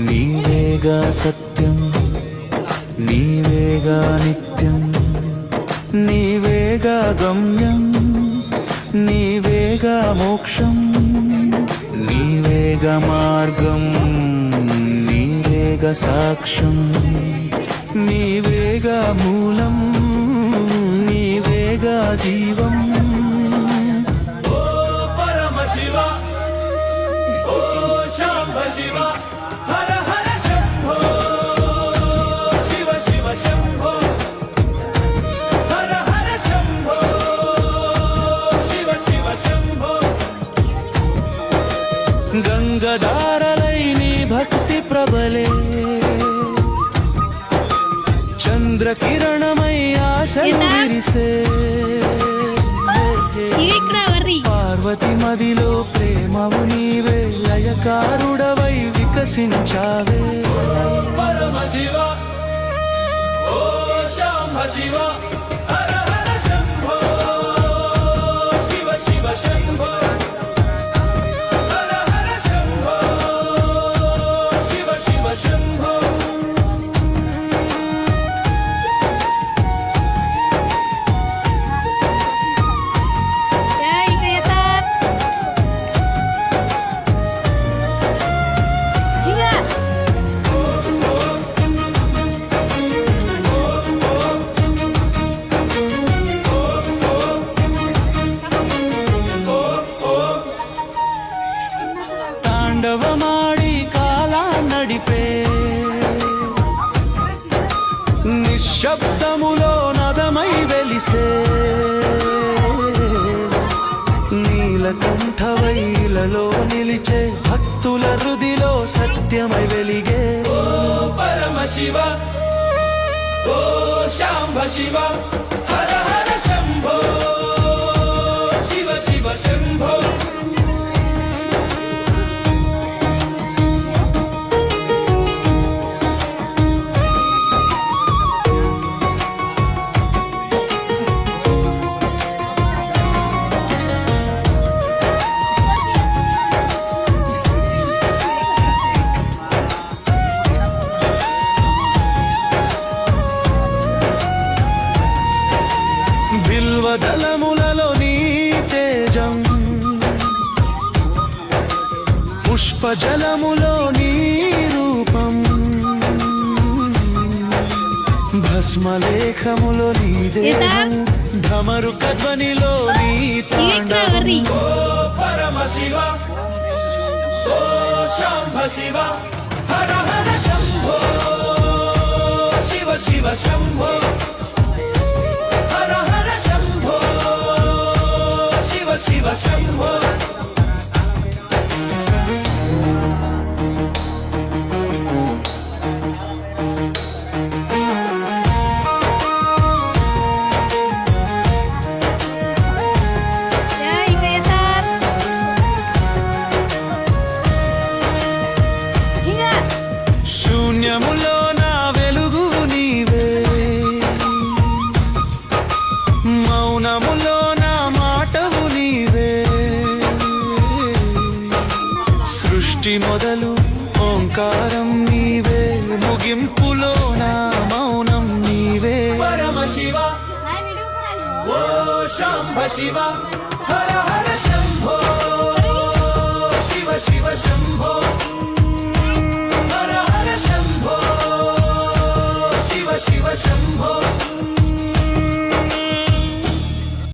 నీవేగా సత్యం, నీవేగా నిత్యం, నీవేగా గమ్యం, నీవేగా మోక్షం, నీవేగా మార్గం, నీవేగా సాక్ష్యం, నీవేగా మూలం, నీవేగా జీవం. ఓ పరమ శివ, ఓ శాంభ శివ, హర హర శంభో, శివ శివ శంభో, హర హర శంభో, శివ శివ శంభో. గంగధారలై నీ భక్తి ప్రబలే, చంద్రకిరణమై ఆశలు విరిసే, పార్వతి మదిలో ప్రేమవు నీవే, లయకారుడవై వికసించావే. పరమ శివ, ఓ శాంభ శివ, హర హర శంభో, శివ శివ శంభో, హర హర శంభో, శివ శివ శంభో. తాండవమాడి కాలా నడిపే, నిశ్శబ్దములో నదమై వెలిసే, నీలకంఠవైలలో నిలిచే, భక్తుల హృదిలో సత్యమై వెలిగే. ఓ పరమ శివ, ఓ శాంభ శివ, హర హర శంభో, శివ శివ శంభో. బిల్వదళములలో నీ తేజం, పుష్పజలములో నీ రూపం, భస్మలేఖములో నీ దేహం, ఢమరుక ధ్వనిలో నీ తాండవం. ఓ పరమ శివ, ఓ శాంభ శివ, హర హర శంభో, శివ శివ శంభో, హర హర శంభో, శివ శివ శంభో. శూన్యములో నా వెలుగు నీవే, మౌనములో నా మాటవు నీవే, సృష్టి మొదలు ఓంకారం నీవే, ముగింపులో నా మౌనం నీవే. పరమ శివ, ఓ శాంభ శివ, హర